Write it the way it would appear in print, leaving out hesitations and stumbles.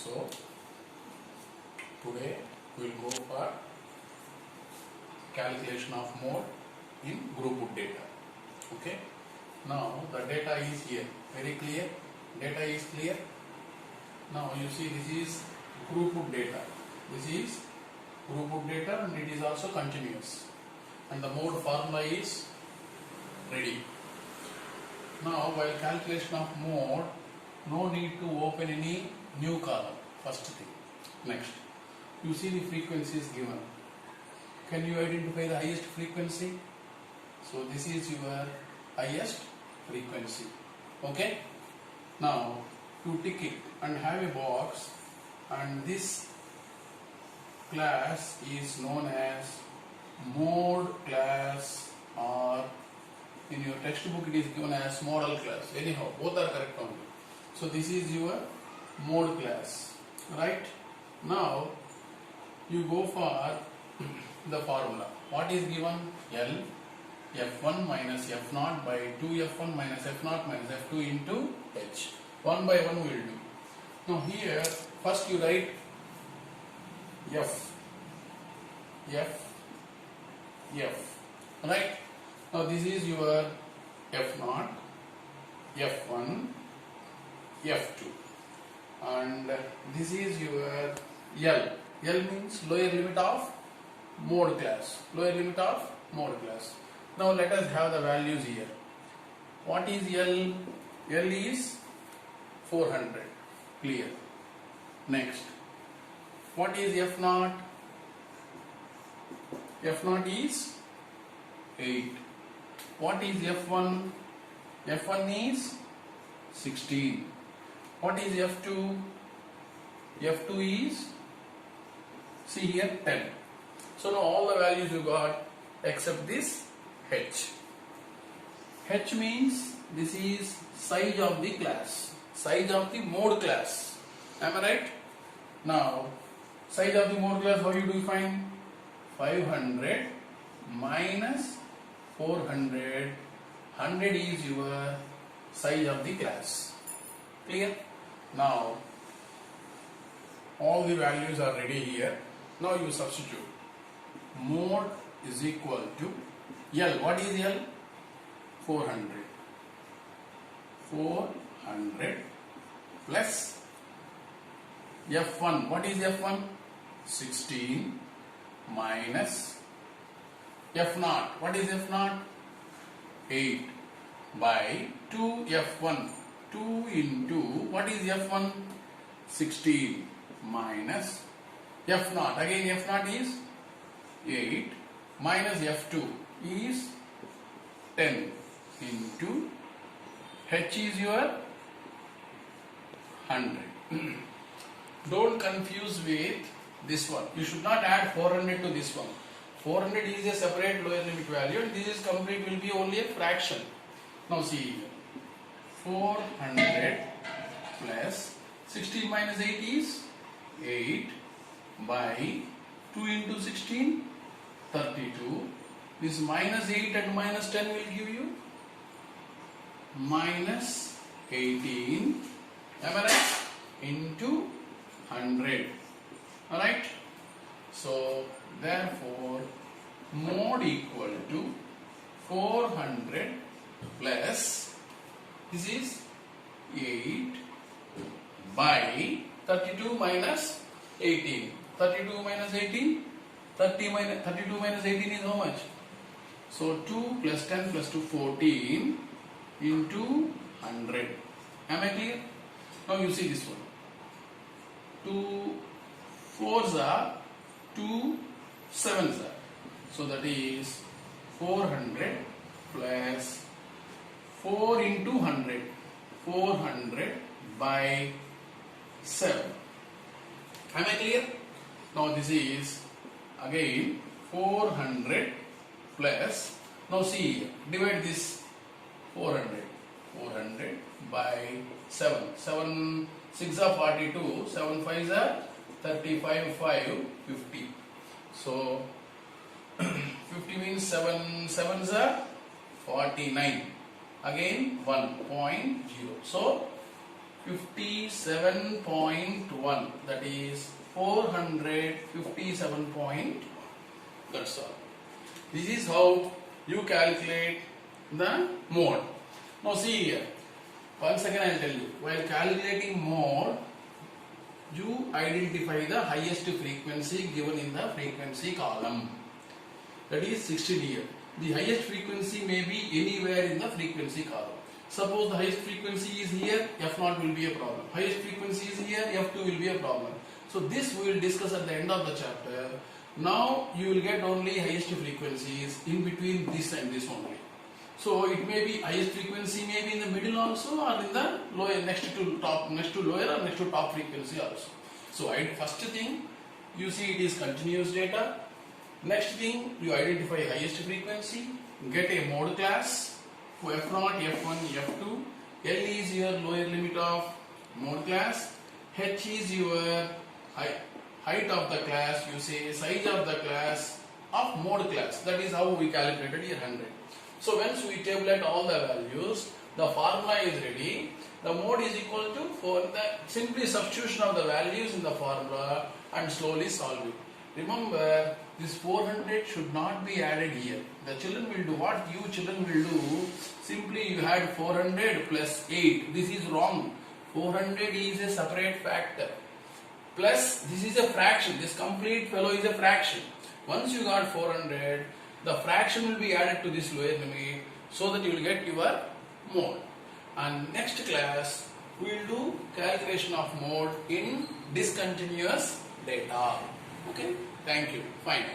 So today we will go for calculation of mode in group data. Okay. Now the data is here. Very clear. Data is clear. Now you see this is group data. This is group data and it is also continuous. And the mode formula is ready. Now while calculation of mode, no need to open any new column. First thing. Next, you see the frequencies given. Can you identify the highest frequency? So this is your highest frequency. Okay. Now to tick it and have a box, and this class is known as mode class, or in your textbook it is given as model class. Anyhow, both are correct only. So this is your mode class, right? Now you go for the formula. What is given? L F1 minus F0 by 2F1 minus F0 minus F2 into H. One by one we will do. Now here first you write F, right? Now this is your F0, F1, F2, and this is your L. L means lower limit of mode class. Lower limit of mode class. Now let us have the values here. What is L? L is 400. Clear. Next. What is F0? F0 is 8. What is F1? F1 is 16. What is F2? F2 is, see here, 10. So now all the values you got except this H. H means this is size of the class, size of the mode class. Am I right? Now size of the mode class, how you define? 500 minus 400. 100 is your size of the class. Clear? Now all the values are ready here. Now you substitute. Mode is equal to L. What is L? 400. 400 plus F1. What is F1? 16 minus F0. What is F0? 8 by 2F1. 2 into, what is F1? 16 minus F0. Again F0 is 8 minus F2 is 10 into H is your 100. Don't confuse with this one. You should not add 400 to this one. 400 is a separate lower limit value and this is complete, will be only a fraction. Now see, 400 plus 16 minus 8 is 8 by 2 into 16, 32. This minus 8 and minus 10 will give you minus 18. Am I right? Into 100. Alright? So therefore mode equal to 400 plus, this is 8 by 32 minus 18. 32 minus 18, 32 minus 18 is how much? So 2 plus 10 plus 2, 14 into 100. Am I clear? Now you see this one. 2 4s are 2 7s are. So that is 400 plus 4 into 100. 400 by 7. Am I clear? Now this is again 400 plus, now see, divide this 400. 400 by 7. 7 6 are 42. 7 5s are 35. 5 50. So 50 means 7 7s are 49. Again 1.0. So 457.1, that is 457 point, that's all. This is how you calculate the mode. Now see here, once again I will tell you, while calculating mode, you identify the highest frequency given in the frequency column, that is 60 dB. The highest frequency may be anywhere in the frequency column. Suppose the highest frequency is here, F0 will be a problem. Highest frequency is here, F2 will be a problem. So this we will discuss at the end of the chapter. Now you will get only highest frequencies in between this and this only. So it may be highest frequency may be in the middle also, or in the lower, next to top, next to lower or next to top frequency also. So first thing, you see it is continuous data. Next thing, you identify highest frequency, get a mode class, F0, F1, F2. L is your lower limit of mode class. H is your height of the class, you say size of the class of mode class. That is how we calculated here 100. So once we tabulate all the values, the formula is ready. The mode is equal to, for the simply substitution of the values in the formula and slowly solve it. Remember, this 400 should not be added here. The children will do what you children will do. Simply you had 400 plus 8. This is wrong. 400 is a separate factor. Plus this is a fraction. This complete fellow is a fraction. Once you got 400, the fraction will be added to this lower limit so that you will get your mode. And next class we will do calculation of mode in discontinuous data. Okay, thank you. Fine.